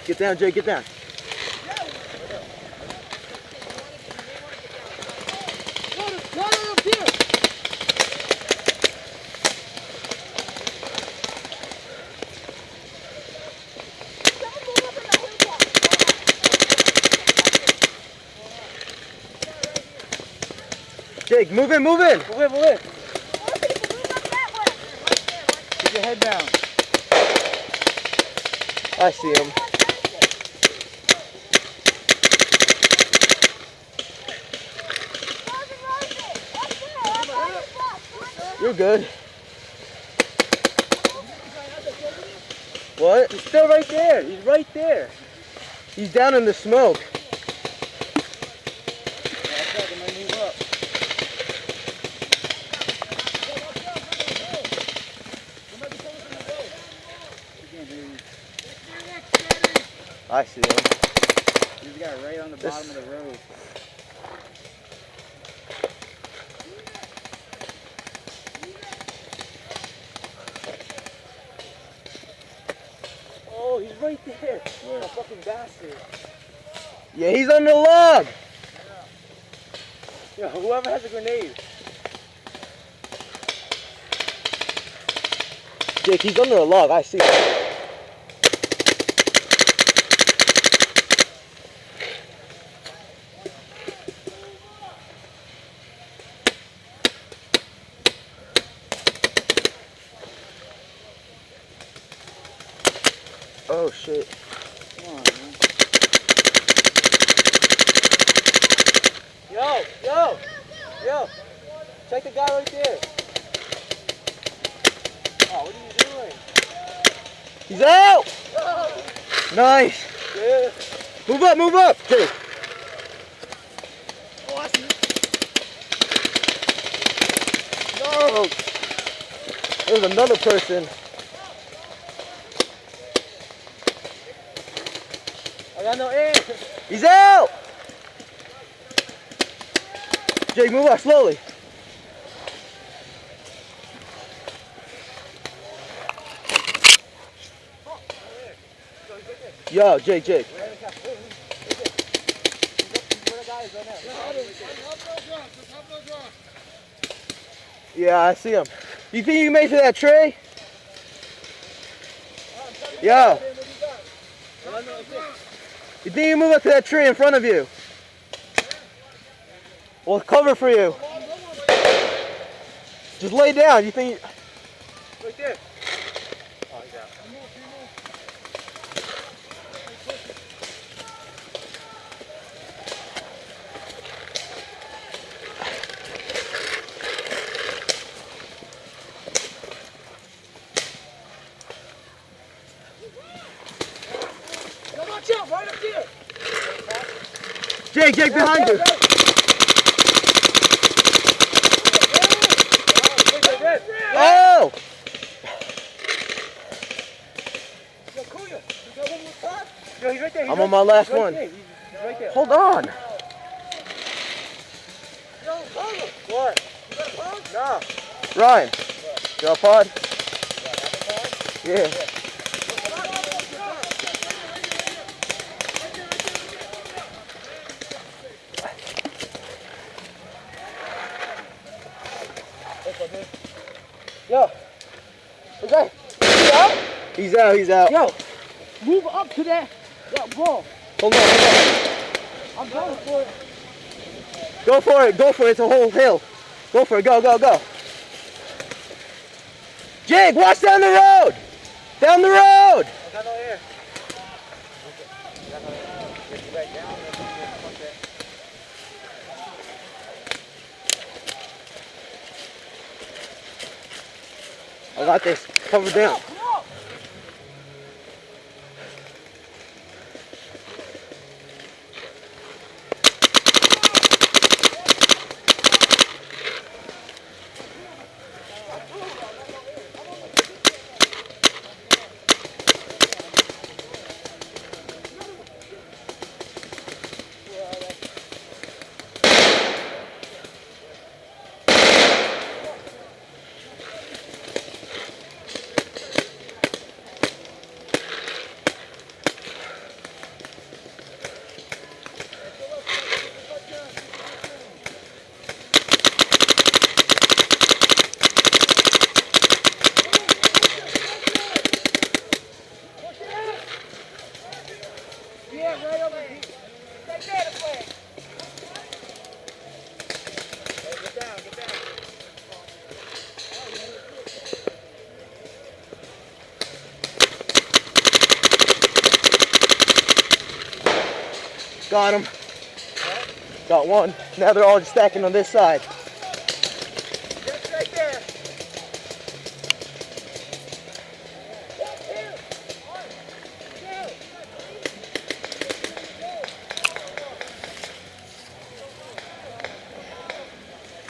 Get down, Jake, get down. Jake, move in, move in. Move in, move in. Keep your head down. I see him. You're good. What? He's still right there. He's right there. He's down in the smoke. I see him. He's got right on the bottom of the road. Oh, he's right there. You're a fucking bastard. Yeah, he's on the log. Yo, whoever has a grenade. Jake, he's under a log. I see him. Oh shit. Come on, man. Yo! Check the guy right there. Oh, what are you doing? He's out! Oh. Nice! Yeah. Move up, Jake. Oh, I see. No! There's another person. I got no air. He's out! Jake, move up slowly. Yo, Jake. Yeah, I see him. You think you can make it to that tree? Yo. You think you can move up to that tree in front of you? We'll cover for you. Just lay down. You think? Right there. Oh, he's out. Watch out, right up there. Jake, behind you. Oh! Yo, he's right there. I'm on my last one. He's right there. Hold on. What? You got a pod? No. Ryan, you got a pod? Yeah. Yo. Okay. He's out. Yo. Move up to that wall. Hold on. I'm going for it. Go for it. It's a whole hill. Go for it. Go. Jake, watch down the road. Down the road. I got no air. Get you back down. I got this. Cover down. Got him. Got one. Now they're all just stacking on this side. Just right there.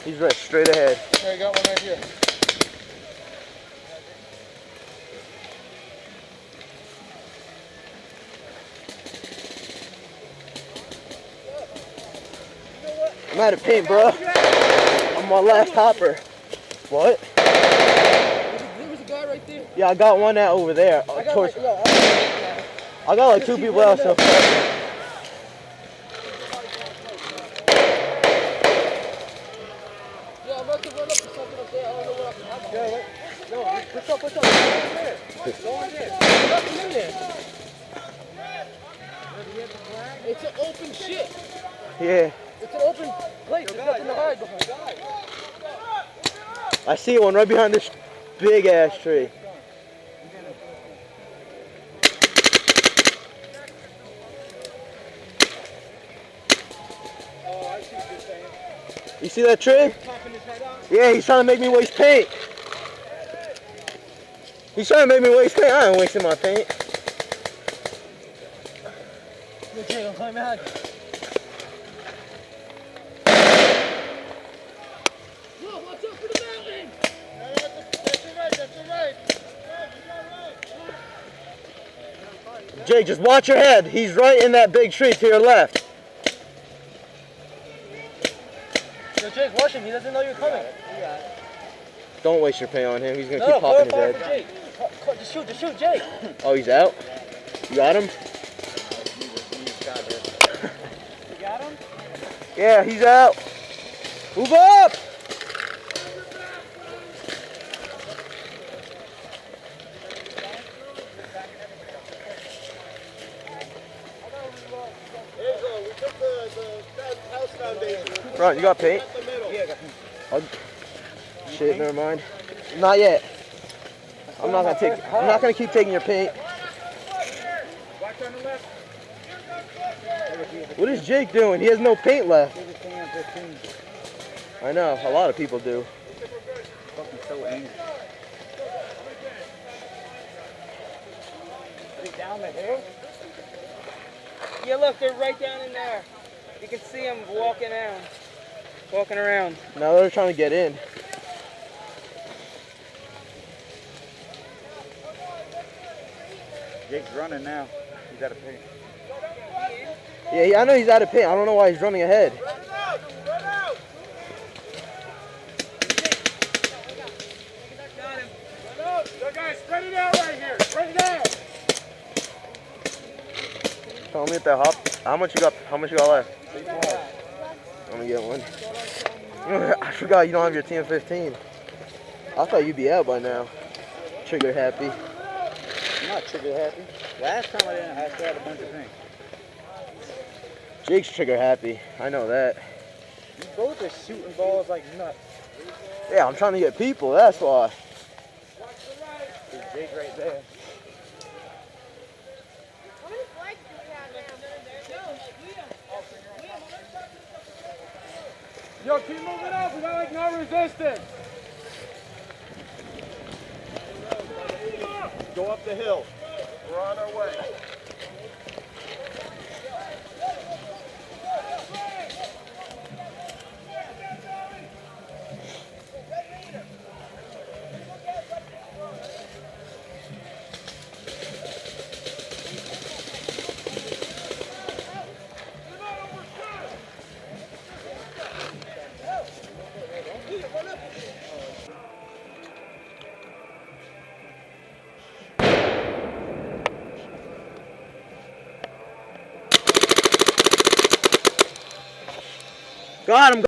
He's right straight ahead. Okay, I got one right here. I'm out of paint, bro. I'm my last hopper. What? There was a guy right there. Yeah, I got one out over there. I got like 2 people out so far. Yeah, I'm about to run up to something up there. I don't know what I'm doing. No, push up. Go in there. Nothing in there. It's an open shit. Yeah. It's an open place. There's nothing to hide behind. I see one right behind this big ass tree. Oh, I see what you're saying. You see that tree? Popping his head out. Yeah, he's trying to make me waste paint. He's trying to make me waste paint. I ain't wasting my paint. Okay, don't climb out. Whoa, watch out for the mountain! That's all right. Jake, just watch your head. He's right in that big tree to your left. Yo, Jake, watch him. He doesn't know you're coming. Don't waste your paint on him. He's gonna keep popping his fire head. for Jake. Just shoot, Jake. Oh, he's out? You got him? You got him? Yeah, he's out. Move up! There you go. We took the house foundation. Ron, you got paint? Yeah, I got paint. Shit, never mind. Not yet. I'm not gonna keep taking your paint. Watch on the left. What is Jake doing? He has no paint left. I know, a lot of people do. Fucking so angry. Are they down the hill? Yeah, look, they're right down in there. You can see them walking around. Now they're trying to get in. Jake's running now. He's out of paint. Yeah, I know he's out of paint. I don't know why he's running ahead. Guys, spread it out right here. Spread it out. Tell me at that hop. How much you got left? Let me get one. I forgot you don't have your team 15. I thought you'd be out by now. Trigger happy. I'm not trigger happy. Last time I still had a bunch of paint. Jake's trigger happy. I know that. You both are shooting balls like nuts. Yeah, I'm trying to get people. That's why. There's Jake right there. How many flags do we have now? Yo, keep moving up. We got like no resistance. Go up the hill. We're on our way. Got him.